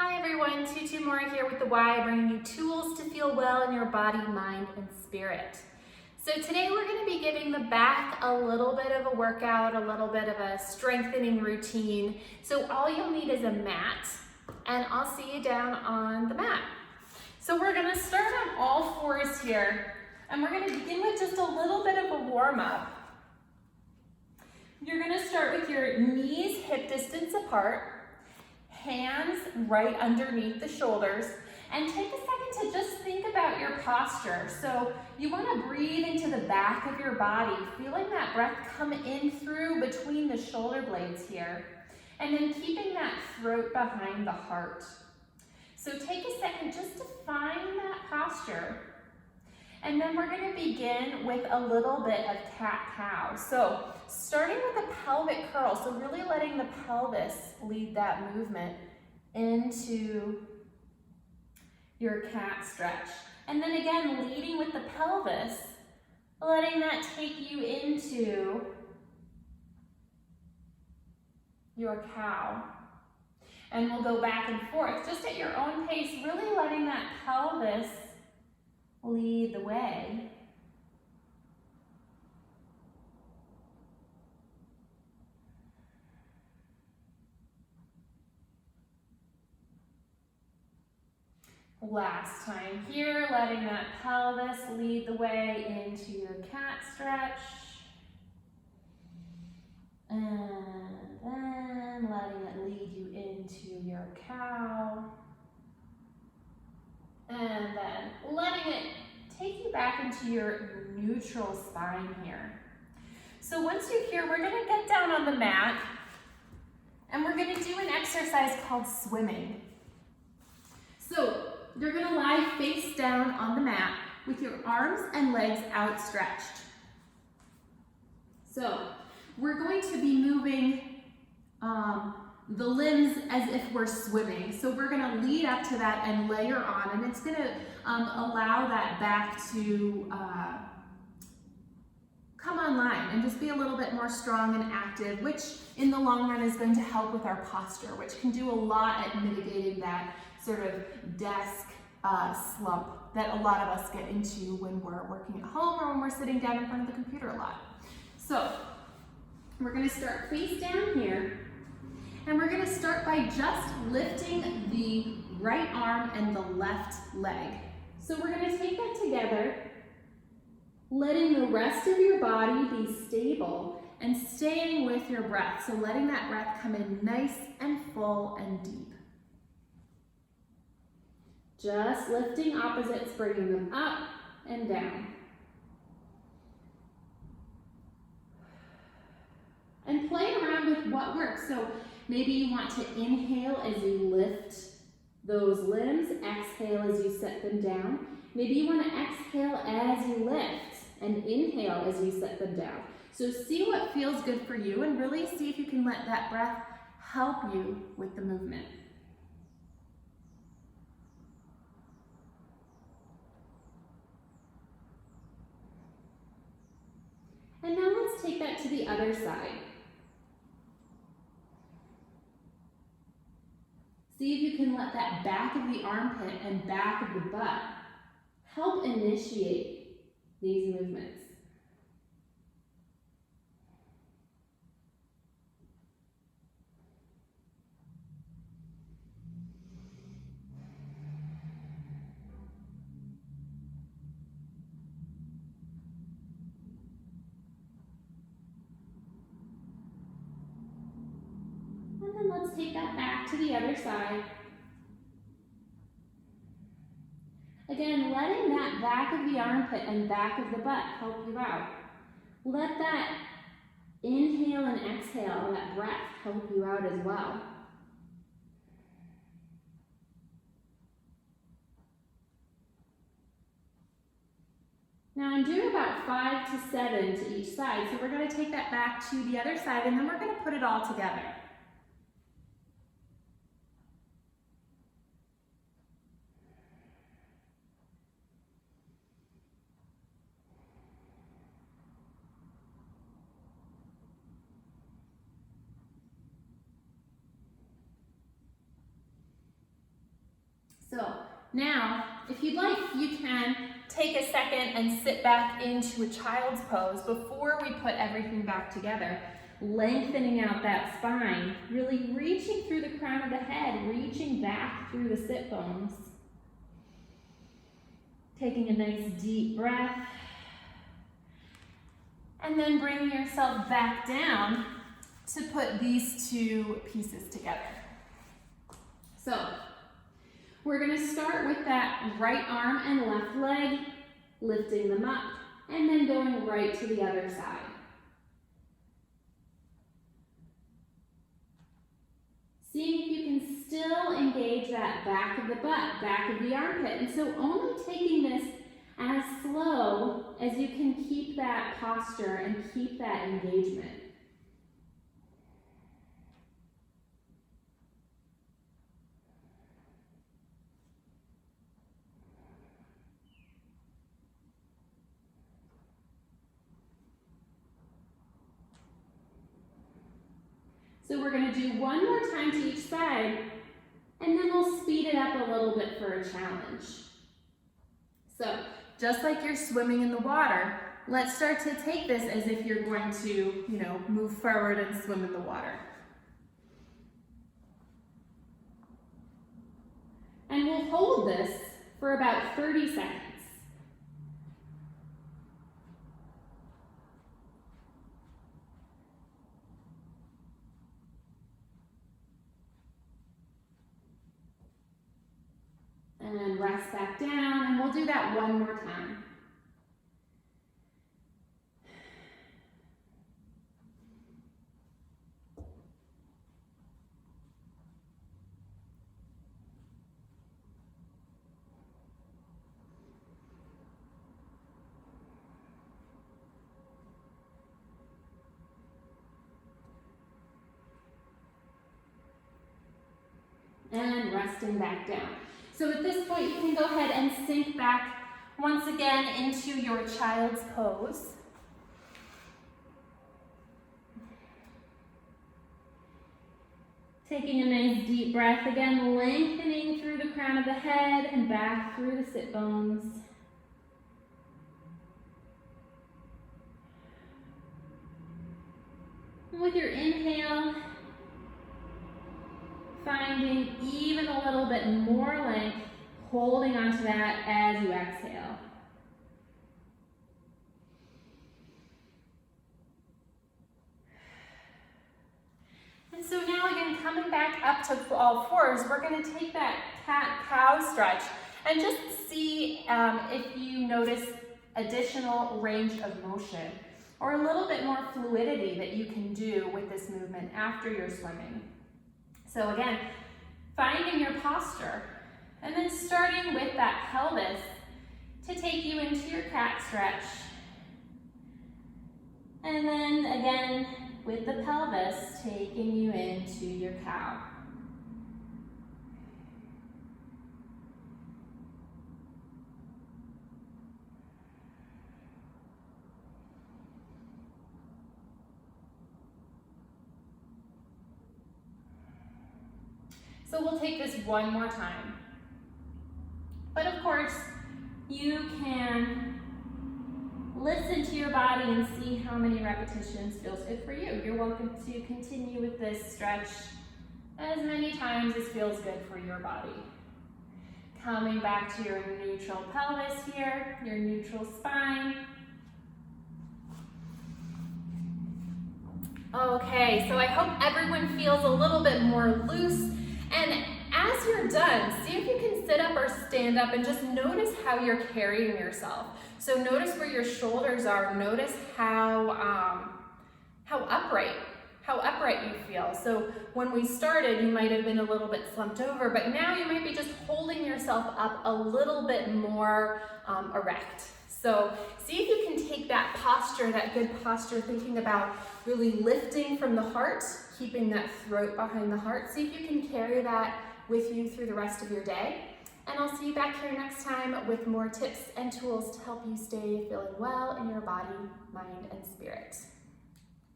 Hi everyone, Tutu Mora here with the Y, bringing you tools to feel well in your body, mind, and spirit. So today we're going to be giving the back a little bit of a workout, a little bit of a strengthening routine. So all you'll need is a mat, and I'll see you down on the mat. So we're going to start on all fours here, and we're going to begin with just a little bit of a warm-up. You're going to start with your knees hip distance apart, hands right underneath the shoulders, and take a second to just think about your posture. So you want to breathe into the back of your body, feeling that breath come in through between the shoulder blades here, and then keeping that throat behind the heart. So take a second just to find that posture. And then we're going to begin with a little bit of cat-cow. So starting with a pelvic curl, so really letting the pelvis lead that movement into your cat stretch. And then again, leading with the pelvis, letting that take you into your cow. And we'll go back and forth, just at your own pace, really letting that pelvis lead the way. Last time here, letting that pelvis lead the way into your cat stretch. And then letting it lead you into your cow. And then letting it take you back into your neutral spine here. So once you're here, we're gonna get down on the mat and we're gonna do an exercise called swimming. So you're gonna lie face down on the mat with your arms and legs outstretched. So we're going to be moving the limbs as if we're swimming. So we're gonna lead up to that and layer on, and it's gonna allow that back to come online and just be a little bit more strong and active, which in the long run is going to help with our posture, which can do a lot at mitigating that sort of desk slump that a lot of us get into when we're working at home or when we're sitting down in front of the computer a lot. So we're gonna start face down here, and we're gonna start by just lifting the right arm and the left leg. So we're gonna take that together, letting the rest of your body be stable and staying with your breath. So letting that breath come in nice and full and deep. Just lifting opposites, bringing them up and down. And play around with what works. So maybe you want to inhale as you lift those limbs, exhale as you set them down. Maybe you want to exhale as you lift and inhale as you set them down. So see what feels good for you and really see if you can let that breath help you with the movement. And now let's take that to the other side. See if you can let that back of the armpit and back of the butt help initiate these movements. And then let's take that back to the other side. Again, letting that back of the armpit and back of the butt help you out. Let that inhale and exhale, that breath, help you out as well. Now I'm doing about 5 to 7 to each side, so we're going to take that back to the other side, and then we're going to put it all together. So now, if you'd like, you can take a second and sit back into a child's pose before we put everything back together, lengthening out that spine, really reaching through the crown of the head, reaching back through the sit bones. Taking a nice deep breath, and then bringing yourself back down to put these two pieces together. So, we're going to start with that right arm and left leg, lifting them up, and then going right to the other side. Seeing if you can still engage that back of the butt, back of the armpit. And so only taking this as slow as you can keep that posture and keep that engagement. So we're going to do one more time to each side, and then we'll speed it up a little bit for a challenge. So just like you're swimming in the water, let's start to take this as if you're going to, move forward and swim in the water. And we'll hold this for about 30 seconds. And then rest back down, and we'll do that one more time. And resting back down. So at this point, you can go ahead and sink back once again into your child's pose. Taking a nice deep breath, again, lengthening through the crown of the head and back through the sit bones. And with your inhale, finding even a little bit more length, holding onto that as you exhale. And so now again, coming back up to all fours, we're going to take that cat-cow stretch and just see if you notice additional range of motion or a little bit more fluidity that you can do with this movement after you're swimming. So again, finding your posture, and then starting with that pelvis to take you into your cat stretch. And then again, with the pelvis, taking you into your cow. So we'll take this one more time. But of course, you can listen to your body and see how many repetitions feels good for you. You're welcome to continue with this stretch as many times as feels good for your body. Coming back to your neutral pelvis here, your neutral spine. Okay, so I hope everyone feels a little bit more loose. And as you're done, see if you can sit up or stand up and just notice how you're carrying yourself. So notice where your shoulders are. Notice how upright you feel. So when we started, you might have been a little bit slumped over, but now you might be just holding yourself up a little bit more erect. So see if you can take that posture, that good posture, thinking about really lifting from the heart, keeping that throat behind the heart. See if you can carry that with you through the rest of your day. And I'll see you back here next time with more tips and tools to help you stay feeling well in your body, mind, and spirit.